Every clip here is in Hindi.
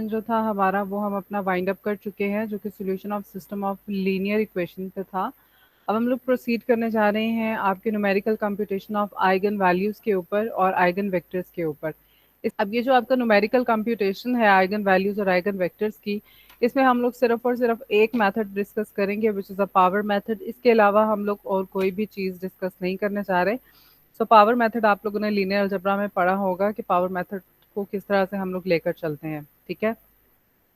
सेशन जो था हमारा वो हम अपना वाइंड अप कर चुके हैं, जो कि solution of system of linear equation पे था। अब हम लोग प्रोसीड करने जा रहे हैं आपके numerical computation of eigen values के ऊपर और आइगन वेक्टर्स के ऊपर। अब ये जो आपका न्यूमेरिकल कंप्यूटेशन है आइगन वैल्यूज और आइगन वेक्टर्स की, इसमें हम लोग सिर्फ और सिर्फ एक मेथड डिस्कस करेंगे which is a power method. इसके अलावा हम लोग और कोई भी चीज़ डिस्कस नहीं करने जा रहे। सो पावर मेथड आप लोगों ने लीनियर अलजेब्रा में पढ़ा होगा कि पावर मेथड को किस तरह से हम लोग लेकर चलते हैं। ठीक है,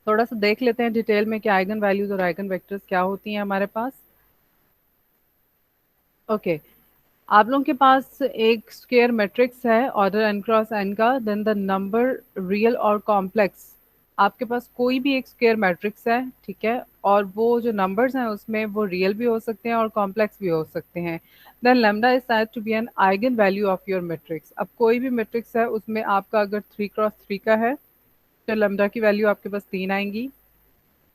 थोड़ा सा देख लेते हैं डिटेल में कि आइगन वैल्यूज और आइगन वेक्टर्स क्या होती हैं हमारे पास। ओके, आप लोगों के पास एक स्क्वायर मैट्रिक्स है ऑर्डर n क्रॉस n का, देन द नंबर रियल और कॉम्प्लेक्स। आपके पास कोई भी एक स्क्वायर मैट्रिक्स है, ठीक है, और वो जो नंबर्स हैं उसमें वो रियल भी हो सकते हैं और कॉम्प्लेक्स भी हो सकते हैं। Then lambda is said to be an eigenvalue of your matrix. अब कोई भी मैट्रिक्स है उसमें आपका अगर 3 क्रॉस 3 का है तो लैम्डा की वैल्यू आपके पास 3 आएंगी।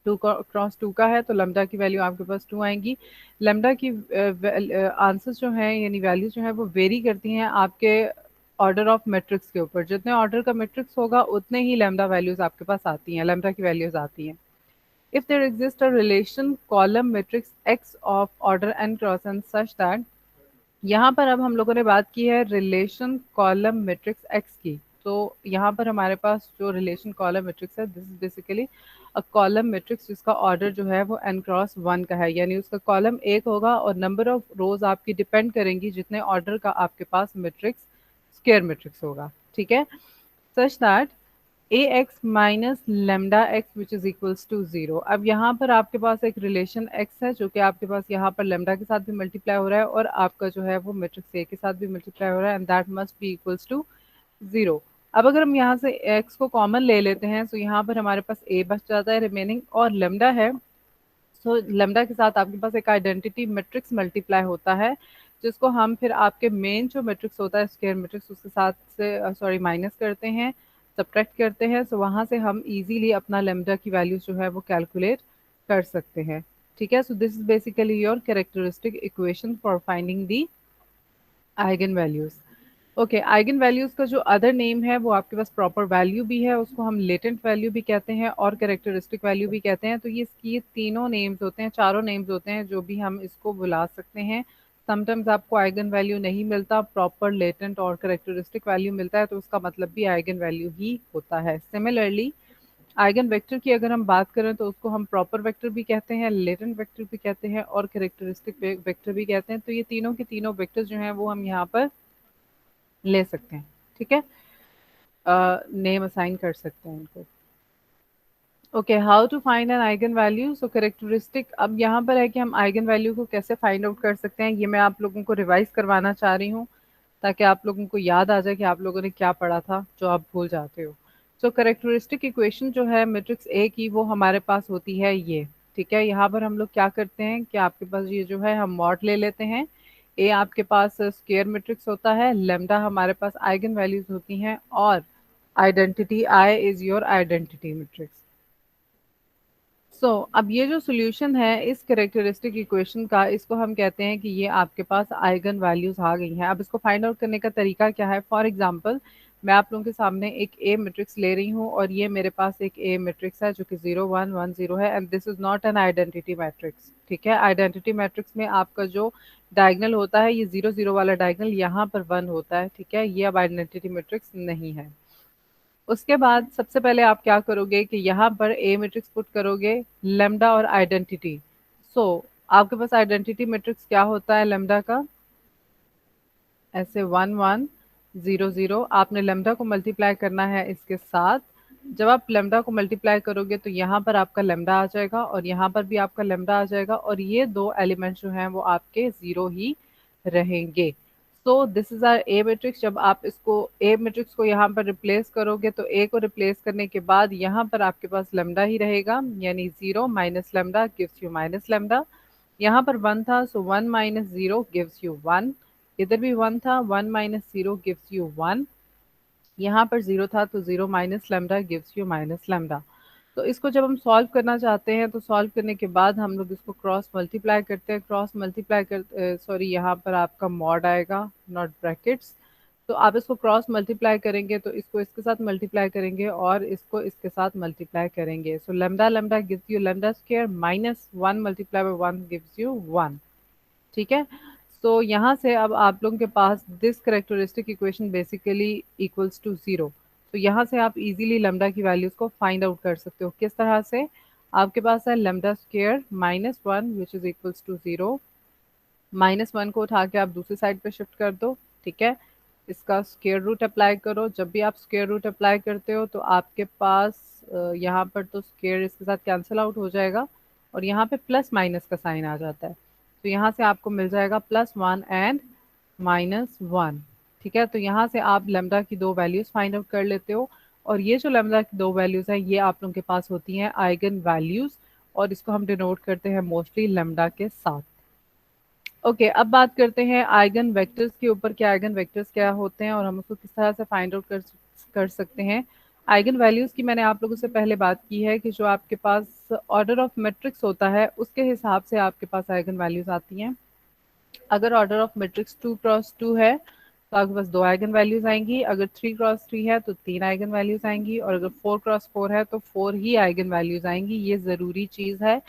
2 क्रॉस 2 का है तो लैम्डा की वैल्यू आपके पास 2 आएंगी। लैम्डा की आंसर्स जो हैं यानी वैल्यूज जो है वो वेरी करती हैं आपके ऑर्डर ऑफ मैट्रिक्स के ऊपर। जितने ऑर्डर का मैट्रिक्स होगा उतने ही लैम्डा वैल्यूज आपके पास आती हैं, लैम्डा की वैल्यूज आती हैं। If there exist a relation column matrix X of order N cross N such that, यहाँ पर अब हम लोगों ने बात की है रिलेशन कॉलम मैट्रिक्स एक्स की। तो यहाँ पर हमारे पास जो रिलेशन कॉलम मैट्रिक्स है this is basically a column matrix जिसका ऑर्डर जो है वो n क्रॉस 1 का है, यानी उसका कॉलम एक होगा और नंबर ऑफ रोज आपकी डिपेंड करेंगी जितने ऑर्डर का आपके पास मैट्रिक्स स्क्वायर मैट्रिक्स होगा। ठीक है, such that A X minus lambda X which is equals to 0। अब यहाँ पर आपके पास एक रिलेशन एक्स है जो कि आपके पास यहाँ पर लेमडा के साथ भी मल्टीप्लाई हो रहा है और आपका जो है वो मैट्रिक्स ए के साथ भी मल्टीप्लाई हो रहा है, and that must be equals to 0। अब अगर हम यहाँ से एक्स को कॉमन ले लेते हैं तो यहाँ पर हमारे पास ए बच जाता है रिमेनिंग और लेमडा है। सो लेमडा के साथ आपके पास एक आइडेंटिटी मैट्रिक्स मल्टीप्लाई होता है जिसको हम फिर आपके मेन जो मैट्रिक्स होता है स्क्वायर मैट्रिक्स उसके साथ से सॉरी माइनस करते हैं, सब्ट्रैक्ट करते हैं। सो वहां से हम इजीली अपना लेमडा की वैल्यू जो है वो कैलकुलेट कर सकते हैं। ठीक है, सो this is basically your characteristic equation for finding the eigen values. Okay, eigen values का जो अदर नेम है वो आपके पास प्रॉपर वैल्यू भी है, उसको हम लेटेंट वैल्यू भी कहते हैं और कैरेक्टरिस्टिक वैल्यू भी कहते हैं। तो ये इसकी ये तीनों नेम्स होते हैं, चारों नेम्स होते हैं जो भी हम इसको बुला सकते हैं। समटाइम्स आपको आइगन वैल्यू नहीं मिलता, प्रॉपर लेटेंट और कैरेक्टरिस्टिक वैल्यू मिलता है तो उसका मतलब भी आइगन वैल्यू ही होता है। सिमिलरली आइगन वेक्टर की अगर हम बात करें तो उसको हम प्रॉपर वेक्टर भी कहते हैं, लेटेंट वेक्टर भी कहते हैं और कैरेक्टरिस्टिक वेक्टर भी कहते हैं। तो ये तीनों के तीनों वेक्टर जो हैं वो हम यहाँ पर ले सकते हैं। ठीक है, नेम असाइन कर सकते हैं इनको। Okay, how to find an eigen value. So characteristic अब यहाँ पर है कि हम आइगन वैल्यू को कैसे फाइंड आउट कर सकते हैं, ये मैं आप लोगों को रिवाइज करवाना चाह रही हूँ ताकि आप लोगों को याद आ जाए कि आप लोगों ने क्या पढ़ा था जो आप भूल जाते हो। सो कैरेक्टरिस्टिक इक्वेशन जो है मैट्रिक्स ए की वो हमारे पास होती है ये। ठीक है, यहाँ पर हम लोग क्या करते हैं कि आपके पास ये जो है हम मॉड ले लेते हैं। ए आपके पास स्क्वायर मैट्रिक्स होता है, लेमडा हमारे पास आइगन वैल्यूज होती हैं और identity I is your identity matrix. So अब ये जो सॉल्यूशन है इस कैरेक्टरिस्टिक इक्वेशन का, इसको हम कहते हैं कि ये आपके पास आइगन वैल्यूज आ गई हैं। अब इसको फाइंड आउट करने का तरीका क्या है, फॉर एग्जांपल मैं आप लोगों के सामने एक ए मैट्रिक्स ले रही हूँ और ये मेरे पास एक ए मैट्रिक्स है जो कि 0 1 1 0 है and this is not an identity matrix. ठीक है, आइडेंटिटी मैट्रिक्स में आपका जो डायगनल होता है ये 0 0 वाला डायगनल यहाँ पर 1 होता है। ठीक है, ये अब आइडेंटिटी मैट्रिक्स नहीं है। उसके बाद सबसे पहले आप क्या करोगे कि यहाँ पर ए मैट्रिक्स पुट करोगे, लेमडा और आइडेंटिटी। सो आपके पास आइडेंटिटी मैट्रिक्स क्या होता है लेमडा का, ऐसे 1 1 0 0। आपने लेमडा को मल्टीप्लाई करना है इसके साथ। जब आप लेमडा को मल्टीप्लाई करोगे तो यहाँ पर आपका लेमडा आ जाएगा और यहाँ पर भी आपका लेमडा आ जाएगा और ये दो एलिमेंट्स जो हैं वो आपके जीरो ही रहेंगे। So this is R A matrix. जब आप इसको ए मैट्रिक्स को यहाँ पर रिप्लेस करोगे तो ए को रिप्लेस करने के बाद यहाँ पर आपके पास लेमडा ही रहेगा, यानी 0 minus lambda gives you minus lambda. यहाँ पर 1 था सो 1 माइनस 0 गिव्स यू 1। इधर भी 1 था, 1 माइनस 0 गिव्स यू 1। यहाँ पर 0 था तो 0 minus lambda gives you minus lambda. तो इसको जब हम सॉल्व करना चाहते हैं तो सॉल्व करने के बाद हम लोग इसको क्रॉस मल्टीप्लाई करते हैं। क्रॉस मल्टीप्लाई कर सॉरी यहाँ पर आपका मॉड आएगा, नॉट ब्रैकेट्स। तो आप इसको क्रॉस मल्टीप्लाई करेंगे तो इसको इसके साथ मल्टीप्लाई करेंगे और इसको इसके साथ मल्टीप्लाई करेंगे। सो lambda lambda gives you lambda square minus 1 multiply by 1 gives you 1। ठीक है। सो यहाँ से अब आप लोगों के पास this characteristic equation basically equals to zero. तो यहाँ से आप इजीली लैम्डा की वैल्यूज को फाइंड आउट कर सकते हो। किस तरह से? आपके पास है lambda square minus 1 which is equals to zero. -1 को उठा के आप दूसरी साइड पे शिफ्ट कर दो। ठीक है। इसका स्क्वायर रूट अप्लाई करो। जब भी आप स्क्वायर रूट अप्लाई करते हो तो आपके पास यहाँ पर तो स्क्वायर इसके साथ कैंसिल आउट हो जाएगा और यहाँ पे प्लस माइनस का साइन आ जाता है। तो यहाँ से आपको मिल जाएगा +1 एंड -1। ठीक है। तो यहाँ से आप लेमडा की दो वैल्यूज फाइंड आउट कर लेते हो और ये जो लेमडा की दो वैल्यूज है ये आप लोगों के पास होती हैं आइगन वैल्यूज और इसको हम डिनोट करते हैं मोस्टली लेमडा के साथ। ओके अब बात करते हैं आइगन वेक्टर्स के ऊपर कि आइगन वेक्टर्स क्या होते हैं और हम उसको किस तरह से फाइंड आउट कर सकते हैं। आइगन वैल्यूज की मैंने आप लोगों से पहले बात की है कि जो आपके पास ऑर्डर ऑफ मैट्रिक्स होता है उसके हिसाब से आपके पास आइगन वैल्यूज आती हैं। अगर ऑर्डर ऑफ मैट्रिक्स 2 क्रॉस 2 है तो आपके पास दो आइगन वैल्यूज आएंगी। अगर 3 क्रॉस 3 है तो तीन आइगन वैल्यूज आएंगी और अगर 4 क्रॉस 4 है तो फोर ही आइगन वैल्यूज आएंगी। ये जरूरी चीज है।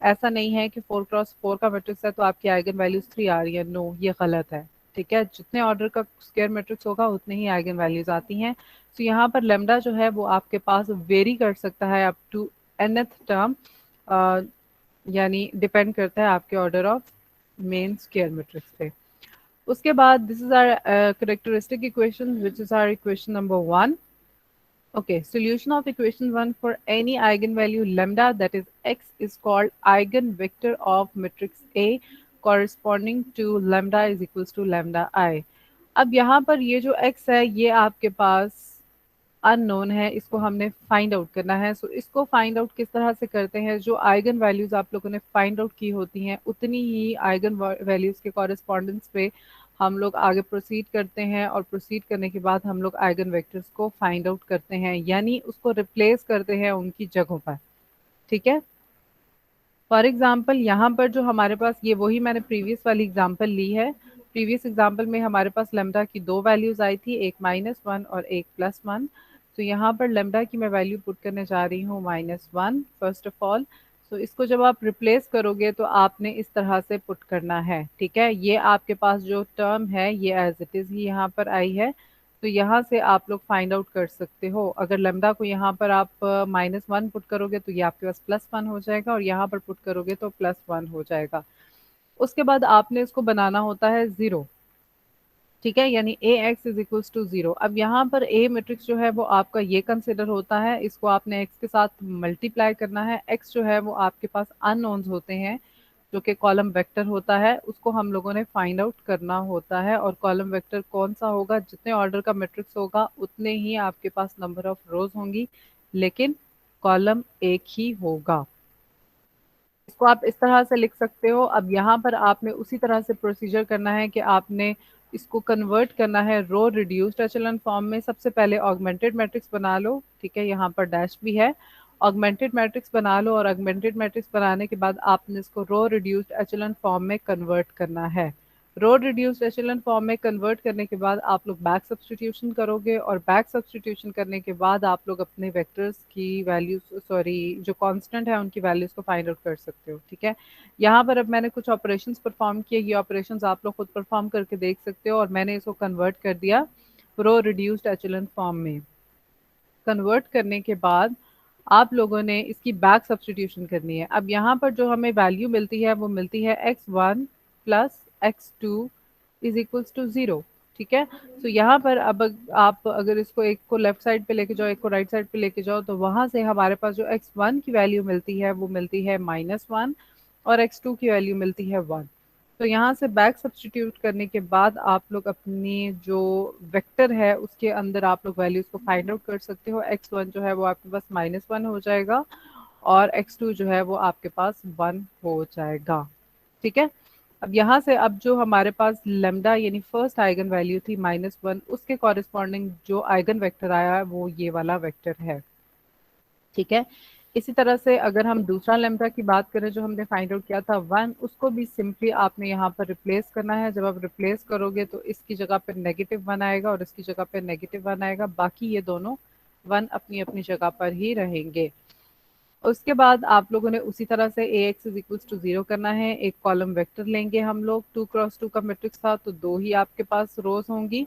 ऐसा नहीं है कि 4 क्रॉस 4 का मैट्रिक्स है तो आपकी आइगन वैल्यूज 3 आ रही है। नो, ये गलत है। ठीक है। जितने ऑर्डर का स्क्वायर मैट्रिक्स होगा उतने ही आइगन वैल्यूज आती हैं। तो यहाँ पर लेमडा जो है वो आपके पास वेरी कर सकता है अप टू nth टर्म, यानी डिपेंड करता है आपके order of main square matrix पे। उसके बाद this is our characteristic equation which is our equation number 1. Okay, solution of equation 1 for any eigenvalue lambda that is x is called eigenvector of matrix A corresponding to lambda is equals to lambda I. अब यहाँ पर ये जो x है ये आपके पास अननोन है, इसको हमने फाइंड आउट करना है। सो इसको फाइंड आउट किस तरह से करते हैं? जो आइगन वैल्यूज आप लोगों ने फाइंड आउट की होती हैं उतनी ही आइगन वैल्यूज के कॉरेस्पॉन्डेंस पे हम लोग आगे प्रोसीड करते हैं और प्रोसीड करने के बाद हम लोग आइगन वेक्टर्स को फाइंड आउट करते हैं यानी उसको रिप्लेस करते हैं उनकी जगहों पर। ठीक है। फॉर एग्जाम्पल यहाँ पर जो हमारे पास ये वही मैंने प्रीवियस वाली एग्जाम्पल ली है। प्रीवियस एग्जाम्पल में हमारे पास लेमडा की दो वैल्यूज आई थी, एक -1 और एक +1। तो यहाँ पर लेमडा की मैं वैल्यू पुट करने जा रही हूँ -1 फर्स्ट ऑफ ऑल। तो इसको जब आप रिप्लेस करोगे तो आपने इस तरह से पुट करना है। ठीक है। ये आपके पास जो टर्म है ये एज इट इज ही यहाँ पर आई है। तो यहाँ से आप लोग फाइंड आउट कर सकते हो। अगर लेमडा को यहाँ पर आप -1 पुट करोगे तो ये आपके पास +1 हो जाएगा और यहाँ पर पुट करोगे तो +1 हो जाएगा। उसके बाद आपने इसको बनाना होता है 0। ठीक है। यानी ए एक्स इज इक्वल्स टू 0। अब यहाँ पर ए मैट्रिक्स जो है वो आपका ये कंसिडर होता है, इसको आपने एक्स के साथ मल्टीप्लाई करना है। एक्स जो है वो आपके पास अननोन्स होते हैं जो कि कॉलम वेक्टर होता है, उसको हम लोगों ने फाइंड आउट करना होता है। और कॉलम वेक्टर कौन सा होगा? जितने ऑर्डर का मैट्रिक्स होगा उतने ही आपके पास नंबर ऑफ रोज होंगी लेकिन कॉलम एक ही होगा। इसको आप इस तरह से लिख सकते हो। अब यहाँ पर आपने उसी तरह से प्रोसीजर करना है कि आपने इसको कन्वर्ट करना है रो रिड्यूस्ड एचेलॉन फॉर्म में। सबसे पहले ऑगमेंटेड मैट्रिक्स बना लो। ठीक है। यहाँ पर डैश भी है। ऑगमेंटेड मैट्रिक्स बना लो और ऑगमेंटेड मैट्रिक्स बनाने के बाद आपने इसको रो रिड्यूस्ड एचेलॉन फॉर्म में कन्वर्ट करना है। रो रिड्यूस्ड एचेलॉन फॉर्म में कन्वर्ट करने के बाद आप लोग बैक सब्स्टिट्यूशन करोगे और बैक सब्स्टिट्यूशन करने के बाद आप लोग अपने वेक्टर्स की वैल्यूज, सॉरी जो कांस्टेंट है उनकी वैल्यूज को फाइंड आउट कर सकते हो। ठीक है। यहाँ पर अब मैंने कुछ ऑपरेशंस परफॉर्म किए। ये ऑपरेशंस आप लोग खुद परफॉर्म करके देख सकते हो और मैंने इसको कन्वर्ट कर दिया रो रिड्यूस्ड एचेलॉन फॉर्म में। कन्वर्ट करने के बाद आप लोगों ने इसकी बैक सब्स्टिट्यूशन करनी है। अब यहाँ पर जो हमें वैल्यू मिलती है वो मिलती है x1 plus x2 is equals to 0। ठीक है। तो यहाँ पर अब आप अगर इसको एक को लेफ्ट साइड पे लेके जाओ एक को राइट साइड पे लेके जाओ तो वहां से हमारे पास जो x1 की वैल्यू मिलती है वो मिलती है -1 और x2 की वैल्यू मिलती है 1। तो यहाँ से बैक सब्स्टिट्यूट करने के बाद आप लोग अपनी जो वेक्टर है उसके अंदर आप लोग वैल्यूज को फाइंड आउट कर सकते हो। x1 जो है वो आपके पास -1 हो जाएगा और x2 जो है वो आपके पास 1 हो जाएगा। ठीक है। अब यहाँ से अब जो हमारे पास लेमडा यानी फर्स्ट आइगन वैल्यू थी -1 उसके कॉरेस्पॉन्डिंग जो आइगन वेक्टर आया है वो ये वाला वेक्टर है। ठीक है। इसी तरह से अगर हम दूसरा लैम्डा की बात करें जो हमने फाइंड आउट किया था 1, उसको भी सिंपली आपने यहाँ पर रिप्लेस करना है। जब आप रिप्लेस करोगे तो इसकी जगह पर -1 आएगा और इसकी जगह पर -1 आएगा, बाकी ये दोनों 1 अपनी अपनी जगह पर ही रहेंगे। उसके बाद आप लोगों ने उसी तरह से Ax इज इक्वल्स टू 0 करना है। एक कॉलम वेक्टर लेंगे हम लोग, 2x2 का मैट्रिक्स था तो दो ही आपके पास रोज होंगी।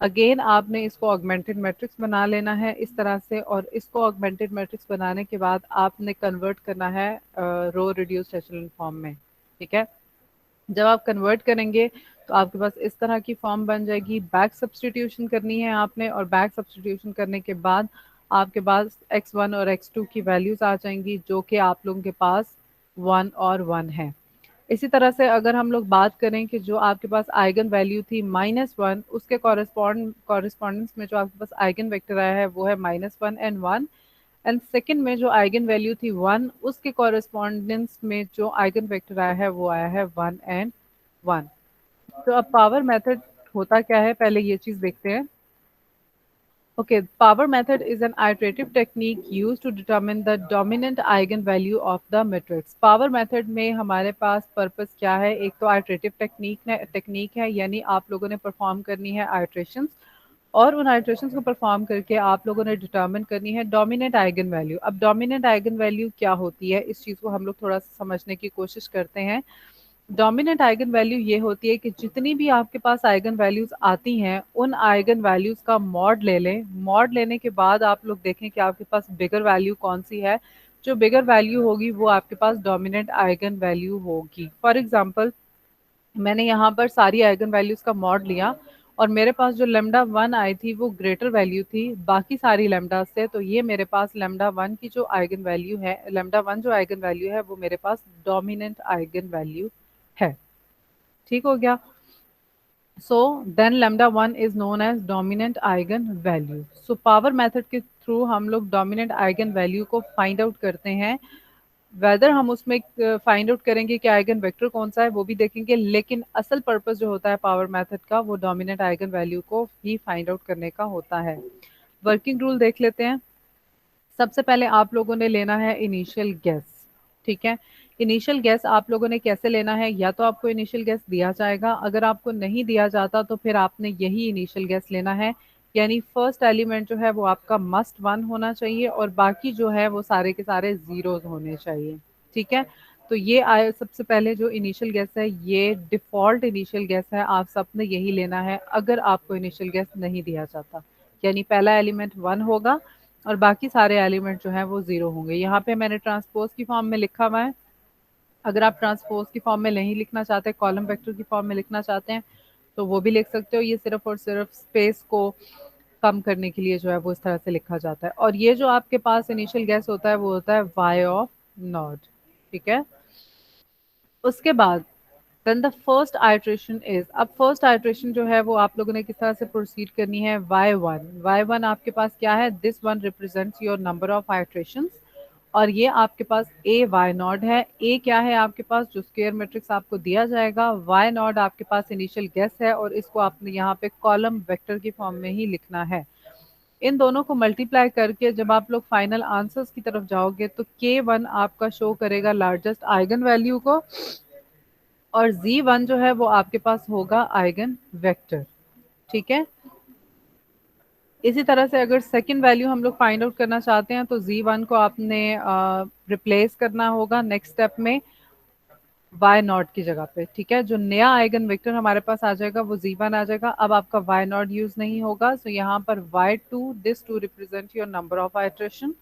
अगेन आपने इसको ऑगमेंटेड मैट्रिक्स बना लेना है इस तरह से, और इसको ऑगमेंटेड मैट्रिक्स बनाने के बाद आपने कन्वर्ट करना है रो रिड्यूस्ड एशेलन फॉर्म में। ठीक है, जब आप कन्वर्ट करेंगे तो आपके पास इस तरह की फॉर्म बन जाएगी। बैक सब्सटीट्यूशन करनी है आपने, और बैक सब्सटीट्यूशन करने के बाद आपके पास x1 और x2 की वैल्यूज आ जाएंगी जो कि आप लोगों के पास 1 और 1 है। इसी तरह से अगर हम लोग बात करें कि जो आपके पास आइगन वैल्यू थी -1, उसके कॉरेस्पॉन्डेंस में जो आपके पास आइगन वेक्टर आया है वो है -1 एंड 1। एंड सेकंड में जो आइगन वैल्यू थी 1, उसके कॉरेस्पॉन्डेंस में जो आइगन वेक्टर आया है वो आया है 1 एंड 1। तो अब पावर मेथड होता क्या है, पहले ये चीज देखते हैं। Okay, power method is an iterative technique used to determine the dominant eigenvalue of the matrix. Power method में हमारे पास पर्पस क्या है, एक तो iterative टेक्निक है, यानी आप लोगों ने परफॉर्म करनी है iterations, और उन iterations को परफॉर्म करके आप लोगों ने डिटरमिन करनी है डोमिनेंट आइगन वैल्यू। अब डोमिनेंट आइगन वैल्यू क्या होती है, इस चीज को हम लोग थोड़ा सा समझने की कोशिश करते हैं। डोमिनेंट आइगन वैल्यू ये होती है कि जितनी भी आपके पास आइगन वैल्यूज आती हैं उन आइगन वैल्यूज का मॉड ले लें। मॉड लेने के बाद आप लोग देखें कि आपके पास बिगर वैल्यू कौन सी है। जो बिगर वैल्यू होगी वो आपके पास डोमिनेंट आइगन वैल्यू होगी। फॉर एग्जांपल, मैंने यहाँ पर सारी आइगन वैल्यूज का मॉड लिया और मेरे पास जो लेमडा 1 आई थी वो ग्रेटर वैल्यू थी बाकी सारी लेमडा से, तो ये मेरे पास लेमडा 1 की जो आइगन वैल्यू है, लेमडा 1 जो आइगन वैल्यू है वो मेरे पास डोमिनेंट आइगन वैल्यू है। ठीक हो गया। So then lambda 1 is known as dominant eigen value. So power method के थ्रू हम लोग डोमिनेंट आइगन वैल्यू को फाइंड आउट करते हैं। वेदर हम उसमें फाइंड आउट करेंगे कि आइगन वेक्टर कौन सा है वो भी देखेंगे, लेकिन असल पर्पस जो होता है पावर मेथड का वो डोमिनेंट आइगन वैल्यू को ही फाइंड आउट करने का होता है। वर्किंग रूल देख लेते हैं। सबसे पहले आप लोगों ने लेना है इनिशियल गैस। ठीक है, इनिशियल गैस आप लोगों ने कैसे लेना है, या तो आपको इनिशियल गैस दिया जाएगा, अगर आपको नहीं दिया जाता तो फिर आपने यही इनिशियल गैस लेना है। यानी फर्स्ट एलिमेंट जो है वो आपका मस्ट 1 होना चाहिए और बाकी जो है वो सारे के सारे जीरोज होने चाहिए। ठीक है, तो ये आए सबसे पहले जो इनिशियल गैस है ये डिफॉल्ट इनिशियल गैस है, आप सबने यही लेना है अगर आपको इनिशियल गैस नहीं दिया जाता। यानी पहला एलिमेंट 1 होगा और बाकी सारे एलिमेंट जो हैं वो 0 होंगे। यहाँ पे मैंने ट्रांसपोज की फॉर्म में लिखा हुआ है। अगर आप ट्रांसपोज की फॉर्म में नहीं लिखना चाहते, कॉलम वेक्टर की फॉर्म में लिखना चाहते हैं तो वो भी लिख सकते हो। ये सिर्फ और सिर्फ स्पेस को कम करने के लिए जो है वो इस तरह से लिखा जाता है। और ये जो आपके पास इनिशियल गैस होता है वो होता है y ऑफ नॉट। ठीक है, उसके बाद then the first iteration is, अब फर्स्ट आइट्रेशन जो है वो आप लोगों ने किस तरह से प्रोसीड करनी है। y1 आपके पास क्या है, this one represents your number of iterations, और ये आपके पास ए वाई नॉट है। ए क्या है आपके पास, जो स्क्वायर मैट्रिक्स आपको दिया जाएगा। वाई नॉट आपके पास इनिशियल गेस है और इसको आपने यहाँ पे कॉलम वेक्टर की फॉर्म में ही लिखना है। इन दोनों को मल्टीप्लाई करके जब आप लोग फाइनल आंसर्स की तरफ जाओगे तो K1 आपका शो करेगा लार्जेस्ट आइगन वैल्यू को, और Z1 जो है वो आपके पास होगा आइगन वेक्टर। ठीक है, इसी तरह से अगर सेकंड वैल्यू हम लोग फाइंड आउट करना चाहते हैं तो Z1 को आपने रिप्लेस करना होगा नेक्स्ट स्टेप में y नॉट की जगह पे। ठीक है, जो नया आइगन वेक्टर हमारे पास आ जाएगा वो Z1 आ जाएगा। अब आपका y नॉट यूज नहीं होगा, सो यहाँ पर y2, this two represent your number of iteration.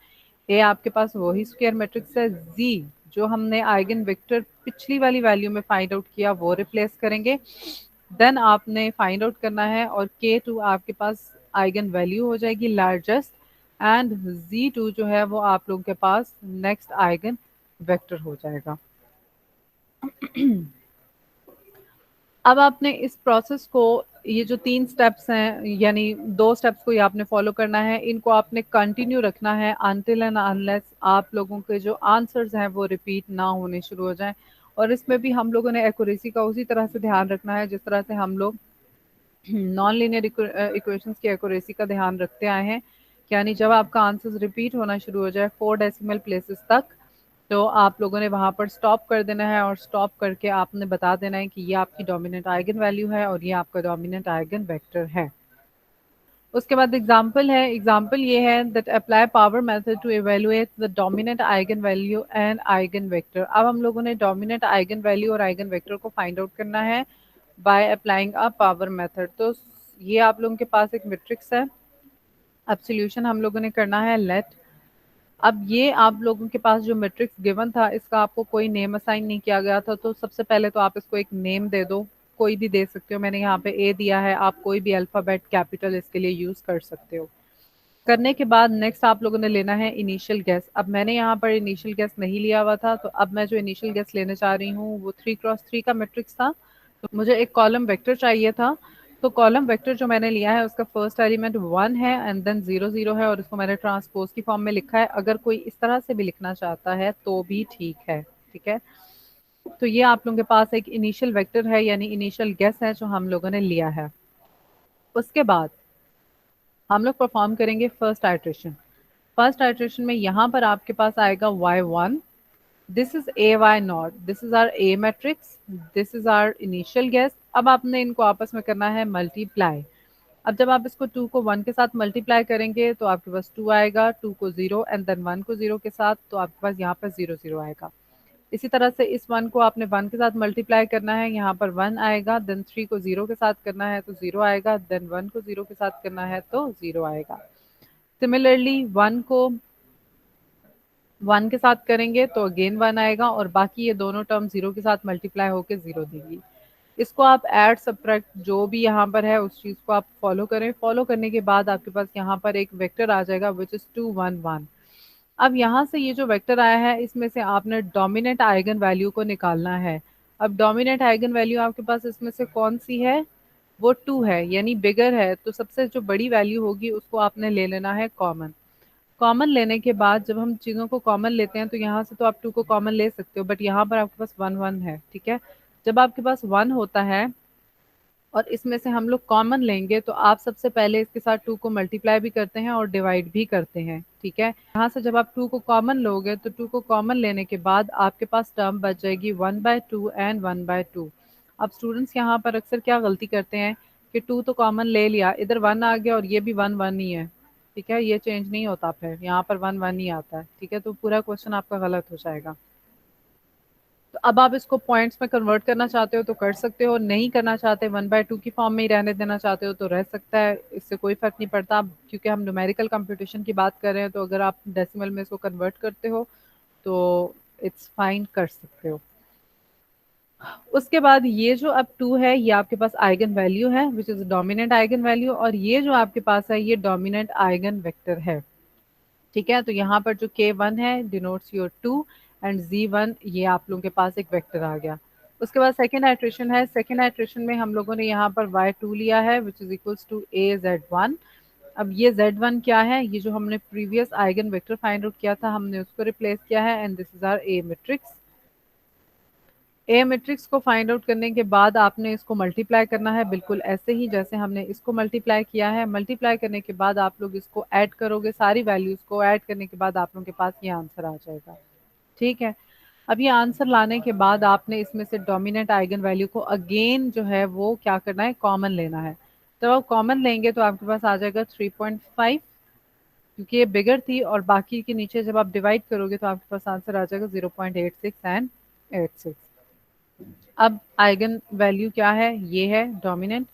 ये आपके पास वही स्क्वायर मैट्रिक्स है। z जो हमने आइगन वेक्टर पिछली वाली वैल्यू में फाइंड आउट किया वो रिप्लेस करेंगे। देन आपने फाइंड आउट करना है और K2 आपके पास आइगन वैल्यू हो जाएगी लार्जेस्ट, एंड Z2 जो है वो आप लोगों के पास नेक्स्ट आइगन वेक्टर हो जाएगा। अब आपने इस प्रोसेस को, ये जो 3 स्टेप्स हैं यानी 2 स्टेप्स को ये आपने फॉलो करना है, इनको आपने कंटिन्यू रखना है अनटिल एंड अनलेस आप लोगों के जो आंसर्स हैं वो रिपीट ना होने शुरू हो जाएं। और इसमें भी हम लोगों ने एक्यूरेसी का उसी तरह से ध्यान रखना है जिस तरह से हम लोग नॉन लीनियर इक्वेशंस की एक्यूरेसी का ध्यान रखते आए हैं यानी जब आपका आंसर रिपीट होना शुरू हो जाए 4 डेसिमल प्लेसेस तक, तो आप लोगों ने वहां पर स्टॉप कर देना है और स्टॉप करके आपने बता देना है कि ये आपकी डोमिनेंट आइगन वैल्यू है और ये आपका डोमिनेंट आइगन वेक्टर है। उसके बाद एग्जाम्पल है, एग्जाम्पल ये है that apply power method to evaluate the dominant eigen value and eigen vector. अब हम लोगों ने डोमिनेंट आइगन वैल्यू और आइगन वेक्टर को फाइंड आउट करना है by applying a power method. तो ये आप लोगों के पास एक मैट्रिक्स है। अब सॉल्यूशन हम लोगों ने करना है लेट। अब ये आप लोगों के पास जो मैट्रिक्स गिवन था इसका आपको कोई नेम असाइन नहीं किया गया था, तो सबसे पहले तो आप इसको एक नेम दे दो, कोई भी दे सकते हो। मैंने यहाँ पे ए दिया है, आप कोई भी अल्फाबेट कैपिटल इसके लिए यूज कर सकते हो। करने के बाद नेक्स्ट आप लोगों ने लेना है इनिशियल गैस। अब मैंने यहाँ पर इनिशियल गैस नहीं लिया हुआ था, तो अब मैं जो इनिशियल गैस लेने चाह रही हूँ वो 3x3 का मैट्रिक्स था, तो मुझे एक कॉलम वेक्टर चाहिए था। तो कॉलम वेक्टर जो मैंने लिया है उसका फर्स्ट एलिमेंट 1 है एंड देन 0 0 है, और उसको मैंने ट्रांसपोज की फॉर्म में लिखा है। अगर कोई इस तरह से भी लिखना चाहता है तो भी ठीक है, ठीक है। तो ये आप लोगों के पास एक इनिशियल वेक्टर है, यानी इनिशियल गैस है जो हम लोगों ने लिया है। उसके बाद हम लोग परफॉर्म करेंगे फर्स्ट आइट्रेशन। फर्स्ट आइट्रेशन में यहाँ पर आपके पास आएगा y1, this is a y naught, this is R A matrix, this is our initial guess. अब आपने इनको आपस में करना है मल्टीप्लाई। अब जब आप इसको 2 को 1 के साथ मल्टीप्लाई करेंगे तो आपके पास 2 आएगा, 2 को 0 एंड देन 1 को 0 के साथ, तो आपके पास यहाँ पर 0 0 आएगा। इसी तरह से इस 1 को आपने 1 के साथ मल्टीप्लाई करना है, यहाँ पर 1 आएगा, देन 3 को 0 के साथ करना है तो 0 आएगा, देन 1 को 0 के साथ करना है तो 0 आएगा। सिमिलरली 1 को 1 के साथ करेंगे तो अगेन 1 आएगा, और बाकी ये दोनों टर्म 0 के साथ मल्टीप्लाई होकर 0 देगी। इसको आप ऐड सब्ट्रैक्ट जो भी यहाँ पर है उस चीज को आप फॉलो करें। फॉलो करने के बाद आपके पास यहाँ पर एक वेक्टर आ जाएगा विच इज 2 1 1। अब यहाँ से ये जो वेक्टर आया है इसमें से आपने डोमिनेंट आइगन वैल्यू को निकालना है। अब डोमिनेंट आइगन वैल्यू आपके पास इसमें से कौन सी है, वो 2 है, यानी बिगर है, तो सबसे जो बड़ी वैल्यू होगी उसको आपने ले लेना है कॉमन। कॉमन लेने के बाद जब हम चीज़ों को कॉमन लेते हैं तो यहाँ से तो आप 2 को कॉमन ले सकते हो, बट यहाँ पर आपके पास 1 1 है, ठीक है। जब आपके पास 1 होता है और इसमें से हम लोग कॉमन लेंगे तो आप सबसे पहले इसके साथ 2 को मल्टीप्लाई भी करते हैं और डिवाइड भी करते हैं, ठीक है। यहाँ से जब आप 2 को कॉमन लोगे तो 2 को कॉमन लेने के बाद आपके पास टर्म बच जाएगी 1/2 एंड 1/2। अब स्टूडेंट्स यहाँ पर अक्सर क्या गलती करते हैं कि 2 तो कॉमन ले लिया, इधर 1 आ गया और ये भी 1 1 ही है, ठीक है। ये चेंज नहीं होता, फिर यहाँ पर 1 1 ही आता है, ठीक है। तो पूरा क्वेश्चन आपका गलत हो जाएगा। तो अब आप इसको पॉइंट्स में कन्वर्ट करना चाहते हो तो कर सकते हो, नहीं करना चाहते 1/2 की फॉर्म में ही रहने देना चाहते हो तो रह सकता है, इससे कोई फर्क नहीं पड़ता। क्योंकि हम न्यूमेरिकल कंप्यूटेशन की बात कर रहे हैं, तो अगर आप डेसिमल में इसको कन्वर्ट करते हो तो इट्स फाइन, कर सकते हो। उसके बाद ये जो अब 2 है ये आपके पास आइगन वैल्यू है which is dominant eigen value, और ये जो आपके पास है ये डोमिनेंट आइगन वेक्टर है, ठीक है। तो यहाँ पर जो k1 है डिनोट्स योर 2 एंड z1, ये आप लोगों के पास एक वेक्टर आ गया। उसके बाद सेकेंड आइट्रेशन है। सेकेंड आइट्रेशन में हम लोगों ने यहाँ पर y2 लिया है which is equals to a z1। अब ये z1 क्या है, ये जो हमने previous eigen vector find out किया था हमने उसको रिप्लेस किया है, and this is our a matrix. A matrix को फाइंड आउट करने के बाद आपने इसको मल्टीप्लाई करना है, बिल्कुल ऐसे ही जैसे हमने इसको मल्टीप्लाई किया है। मल्टीप्लाई करने के बाद आप लोग इसको ऐड करोगे, सारी वैल्यूज को ऐड करने के बाद आप लोगों के पास ये आंसर आ जाएगा, ठीक है। अब ये आंसर लाने के बाद आपने इसमें से डोमिनेंट आइगन वैल्यू को अगेन जो है वो क्या करना है, कॉमन लेना है। तो आप कॉमन लेंगे तो आपके पास आ जाएगा 3.5, क्योंकि ये बिगर थी, और बाकी के नीचे जब आप डिवाइड करोगे तो आपके पास आंसर आ जाएगा 0.86 एंड 86। अब आइगन वैल्यू क्या है, ये है डोमिनेंट,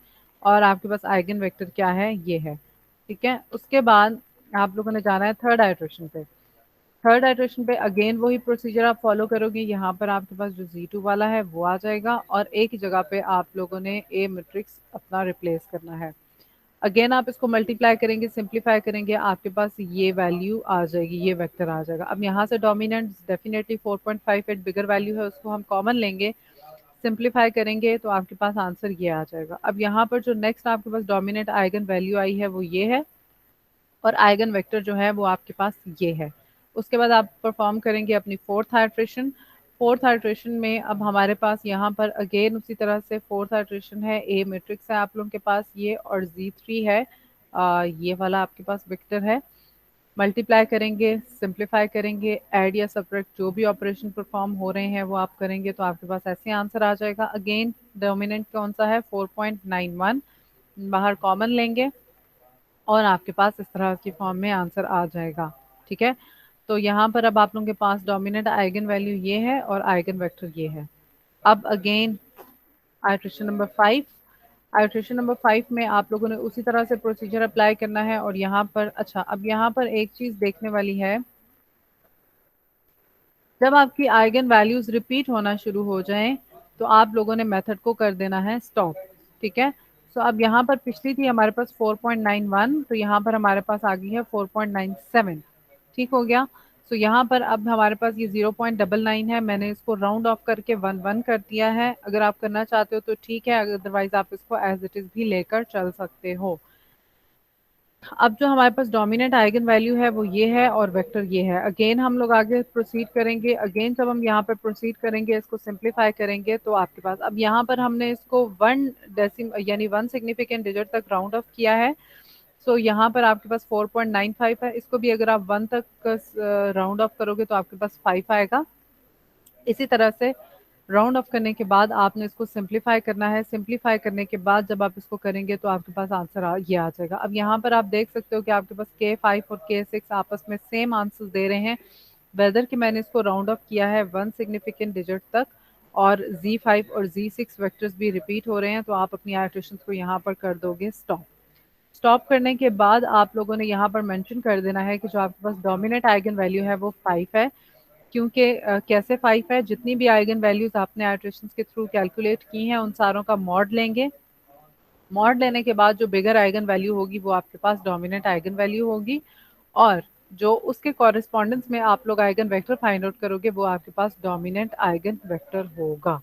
और आपके पास आइगन वेक्टर क्या है, ये है, ठीक है। उसके बाद आप लोगों ने जाना है थर्ड आइट्रेशन पे। थर्ड आइट्रेशन पे अगेन वही प्रोसीजर आप फॉलो करोगे। यहाँ पर आपके पास जो Z2 वाला है वो आ जाएगा, और एक ही जगह पे आप लोगों ने A मैट्रिक्स अपना रिप्लेस करना है। अगेन आप इसको मल्टीप्लाई करेंगे, सिंप्लीफाई करेंगे, आपके पास ये वैल्यू आ जाएगी, ये वेक्टर आ जाएगा। अब यहाँ से डोमिनेंट डेफिनेटली 4.58 बिगर वैल्यू है, उसको हम कॉमन लेंगे, सिंप्लीफाई करेंगे तो आपके पास आंसर ये आ जाएगा। अब यहाँ पर जो नेक्स्ट आपके पास डोमिनेंट आइगन वैल्यू आई है वो ये है, और आइगन वेक्टर जो है वो आपके पास ये है। उसके बाद आप परफॉर्म करेंगे अपनी फोर्थ आइट्रेशन। फोर्थ आइट्रेशन में अब हमारे पास यहाँ पर अगेन उसी तरह से फोर्थ आइट्रेशन है, ए मैट्रिक्स है आप लोगों के पास ये, और Z3 है, ये वाला आपके पास वेक्टर है। मल्टीप्लाई करेंगे, सिंप्लीफाई करेंगे, ऐड या सब्ट्रैक्ट जो भी ऑपरेशन परफॉर्म हो रहे हैं वो आप करेंगे तो आपके पास ऐसे आंसर आ जाएगा। अगेन डोमिनेंट कौन सा है, 4.91, बाहर कॉमन लेंगे और आपके पास इस तरह की फॉर्म में आंसर आ जाएगा। ठीक है, तो यहाँ पर अब आप लोगों के पास डोमिनेंट आइगन वैल्यू ये है और आइगन वेक्टर ये है। अब again iteration number 5, iteration number 5 में आप लोगों ने उसी तरह से प्रोसीजर अप्लाई करना है। और यहाँ पर अच्छा, अब यहाँ पर एक चीज देखने वाली है, जब आपकी आइगन वैल्यूज रिपीट होना शुरू हो जाएं तो आप लोगों ने मेथड को कर देना है स्टॉप। ठीक है, सो अब यहाँ पर पिछली थी हमारे पास 4.91, तो यहाँ पर हमारे पास आ गई है 4.97। ठीक हो गया। सो यहाँ पर अब हमारे पास ये 0.99 है, मैंने इसको राउंड ऑफ करके 1 1 कर दिया है। अगर आप करना चाहते हो तो ठीक है, अदरवाइज आप इसको एज इट इज भी लेकर चल सकते हो। अब जो हमारे पास डोमिनेंट आइगन वैल्यू है वो ये है और वेक्टर ये है। अगेन हम लोग आगे प्रोसीड करेंगे। अगेन जब हम यहाँ पर प्रोसीड करेंगे, इसको सिंप्लीफाई करेंगे तो आपके पास अब यहाँ पर हमने इसको 1 डेसिम यानी 1 सिग्निफिकेंट डिजिट तक राउंड ऑफ किया है। सो यहाँ पर आपके पास 4.95 है, इसको भी अगर आप 1 तक राउंड ऑफ करोगे तो आपके पास 5 आएगा। इसी तरह से राउंड ऑफ करने के बाद आपने इसको सिंप्लीफाई करना है। सिंप्लीफाई करने के बाद जब आप इसको करेंगे तो आपके पास आंसर ये आ जाएगा। अब यहाँ पर आप देख सकते हो कि आपके पास K5 और K6 आपस में सेम आंसर दे रहे हैं, वेदर कि मैंने इसको राउंड ऑफ किया है 1 सिग्निफिकेंट डिजिट तक, और Z5 और Z6 वेक्टर्स भी रिपीट हो रहे हैं, तो आप अपनी आइट्रेशन को यहाँ पर कर दोगे स्टॉप। स्टॉप करने के बाद आप लोगों ने यहाँ पर मेंशन कर देना है कि जो आपके पास डोमिनेंट आइगन वैल्यू है वो 5 है। क्योंकि कैसे 5 है, जितनी भी आइगन वैल्यूज आपने आइट्रेशन के थ्रू कैलकुलेट की हैं उन सारों का मॉड लेंगे। मॉड लेने के बाद जो बिगर आइगन वैल्यू होगी वो आपके पास डोमिनेंट आइगन वैल्यू होगी, और जो उसके कॉरेस्पॉन्डेंस में आप लोग आइगन वेक्टर फाइंड आउट करोगे वो आपके पास डोमिनेंट आइगन वेक्टर होगा।